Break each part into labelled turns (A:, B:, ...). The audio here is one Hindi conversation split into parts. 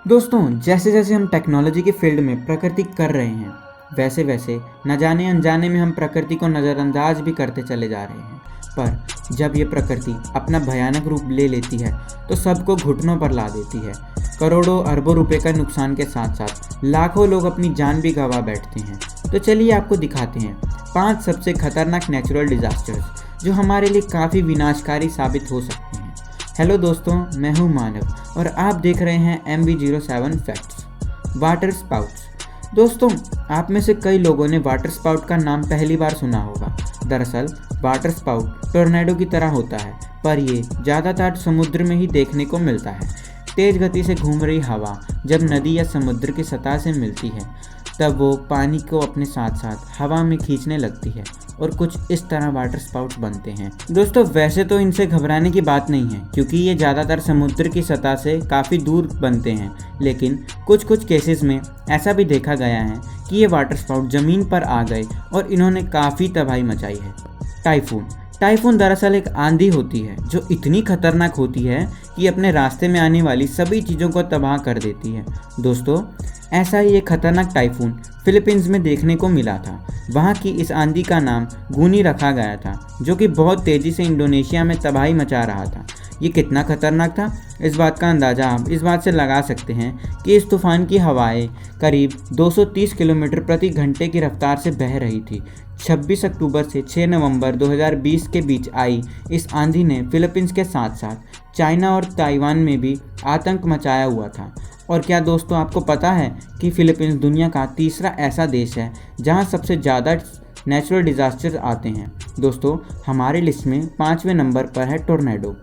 A: दोस्तों, जैसे जैसे हम टेक्नोलॉजी के फील्ड में प्रकृति कर रहे हैं, वैसे वैसे न जाने अनजाने में हम प्रकृति को नज़रअंदाज भी करते चले जा रहे हैं। पर जब ये प्रकृति अपना भयानक रूप ले लेती है तो सबको घुटनों पर ला देती है। करोड़ों अरबों रुपए का नुकसान के साथ साथ लाखों लोग अपनी जान भी गंवा बैठते हैं। तो चलिए आपको दिखाते हैं 5 सबसे खतरनाक नेचुरल डिज़ास्टर्स जो हमारे लिए काफ़ी विनाशकारी साबित हो सकते हैं। हेलो दोस्तों, मैं हूं मानव और आप देख रहे हैं MB07 फैक्ट्स। Water sprouts. दोस्तों, आप में से कई लोगों ने वाटर स्पाउट का नाम पहली बार सुना होगा। दरअसल वाटर स्पाउट टोर्नेडो की तरह होता है, पर ये ज़्यादातर समुद्र में ही देखने को मिलता है। तेज़ गति से घूम रही हवा जब नदी या समुद्र की सतह से मिलती है तब वो पानी को अपने साथ साथ हवा में खींचने लगती है और कुछ इस तरह वाटर स्पाउट्स बनते हैं। दोस्तों, वैसे तो इनसे घबराने की बात नहीं है क्योंकि ये ज़्यादातर समुद्र की सतह से काफ़ी दूर बनते हैं, लेकिन कुछ केसेस में ऐसा भी देखा गया है कि ये वाटर स्पाउट ज़मीन पर आ गए और इन्होंने काफ़ी तबाही मचाई है। टाइफून दरअसल एक आंधी होती है जो इतनी खतरनाक होती है कि अपने रास्ते में आने वाली सभी चीज़ों को तबाह कर देती है। दोस्तों, ऐसा ही एक खतरनाक टाइफून फिलीपींस में देखने को मिला था। वहाँ की इस आंधी का नाम गूनी रखा गया था, जो कि बहुत तेज़ी से इंडोनेशिया में तबाही मचा रहा था। ये कितना खतरनाक था, इस बात का अंदाज़ा आप इस बात से लगा सकते हैं कि इस तूफ़ान की हवाएं करीब 230 किलोमीटर प्रति घंटे की रफ्तार से बह रही थी। 26 अक्टूबर से 6 नवंबर 2020 के बीच आई इस आंधी ने फिलीपींस के साथ साथ चाइना और ताइवान में भी आतंक मचाया हुआ था। और क्या दोस्तों, आपको पता है कि फिलीपींस दुनिया का तीसरा ऐसा देश है जहां सबसे ज़्यादा नेचुरल डिज़ास्टर आते हैं। दोस्तों, हमारी लिस्ट में 5वें नंबर पर है टोर्नेडो।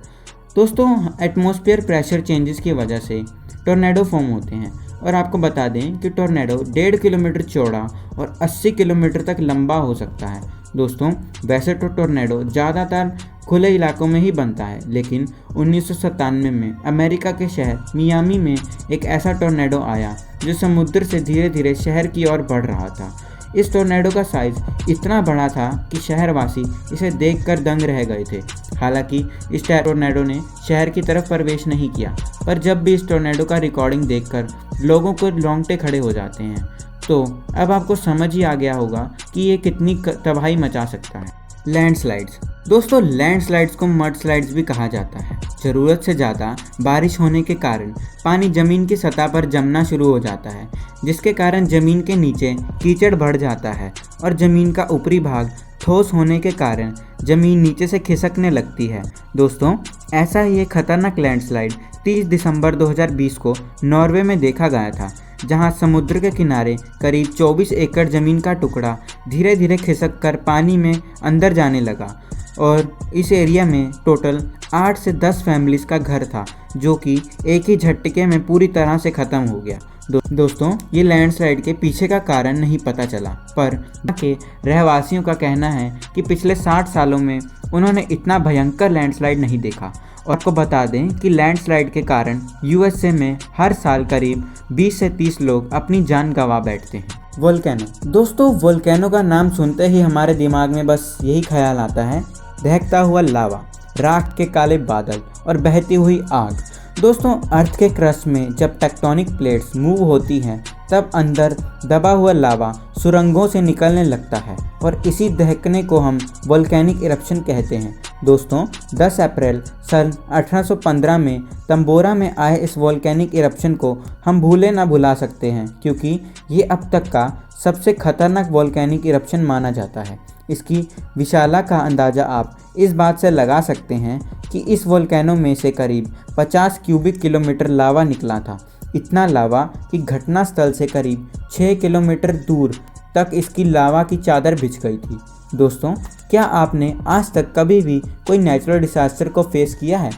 A: दोस्तों, एटमॉस्फेयर प्रेशर चेंजेस की वजह से टोर्नेडो फॉर्म होते हैं और आपको बता दें कि टोर्नेडो 1.5 किलोमीटर चौड़ा और 80 किलोमीटर तक लंबा हो सकता है। दोस्तों, वैसे तो टोर्नेडो ज़्यादातर खुले इलाकों में ही बनता है, लेकिन 1997 में अमेरिका के शहर मियामी में एक ऐसा टोर्नेडो आया जो समुद्र से धीरे धीरे शहर की ओर बढ़ रहा था। इस टोर्नेडो का साइज़ इतना बड़ा था कि शहरवासी इसे देखकर दंग रह गए थे। हालांकि इस टोर्नेडो ने शहर की तरफ प्रवेश नहीं किया, पर जब भी इस टोर्नेडो का रिकॉर्डिंग देखकर लोगों को रोंगटे खड़े हो जाते हैं। तो अब आपको समझ ही आ गया होगा कि ये कितनी तबाही मचा सकता है। लैंडस्लाइड्स। दोस्तों, लैंडस्लाइड्स को मड स्लाइड्स भी कहा जाता है। ज़रूरत से ज़्यादा बारिश होने के कारण पानी ज़मीन की सतह पर जमना शुरू हो जाता है, जिसके कारण ज़मीन के नीचे कीचड़ बढ़ जाता है और ज़मीन का ऊपरी भाग ठोस होने के कारण ज़मीन नीचे से खिसकने लगती है। दोस्तों, ऐसा ही एक खतरनाक लैंडस्लाइड 30 दिसंबर 2020 को नॉर्वे में देखा गया था, जहां समुद्र के किनारे करीब 24 एकड़ ज़मीन का टुकड़ा धीरे धीरे खिसक कर पानी में अंदर जाने लगा और इस एरिया में टोटल 8 से 10 फैमिलीज़ का घर था, जो कि एक ही झटके में पूरी तरह से ख़त्म हो गया। दोस्तों, ये लैंडस्लाइड के पीछे का कारण नहीं पता चला, पर यहाँ के रहवासियों का कहना है कि पिछले 60 सालों में उन्होंने इतना भयंकर लैंडस्लाइड नहीं देखा। और आपको बता दें कि लैंडस्लाइड के कारण USA में हर साल करीब 20 से 30 लोग अपनी जान गंवा बैठते हैं। वोल्केनो। दोस्तों, वोल्केनो का नाम सुनते ही हमारे दिमाग में बस यही ख्याल आता है, दहकता हुआ लावा, राख के काले बादल और बहती हुई आग। दोस्तों, अर्थ के क्रस्ट में जब टेक्टोनिक प्लेट्स मूव होती हैं तब अंदर दबा हुआ लावा सुरंगों से निकलने लगता है और इसी दहकने को हम वोल्केनिक इरप्शन कहते हैं। दोस्तों, 10 अप्रैल सन 1815 में तंबोरा में आए इस वोल्केनिक इरप्शन को हम भूले ना भुला सकते हैं, क्योंकि ये अब तक का सबसे खतरनाक वोल्केनिक इरप्शन माना जाता है। इसकी विशालता का अंदाज़ा आप इस बात से लगा सकते हैं कि इस वोल्केनो में से करीब 50 क्यूबिक किलोमीटर लावा निकला था। इतना लावा कि घटनास्थल से करीब 6 किलोमीटर दूर तक इसकी लावा की चादर बिछ गई थी। दोस्तों, क्या आपने आज तक कभी भी कोई नेचुरल डिसास्टर को फेस किया है?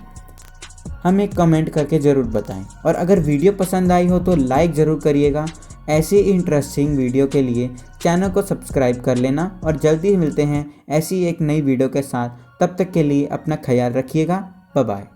A: हमें कमेंट करके ज़रूर बताएं और अगर वीडियो पसंद आई हो तो लाइक ज़रूर करिएगा। ऐसी इंटरेस्टिंग वीडियो के लिए चैनल को सब्सक्राइब कर लेना और जल्दी ही मिलते हैं ऐसी एक नई वीडियो के साथ। तब तक के लिए अपना ख्याल रखिएगा। Bye bye.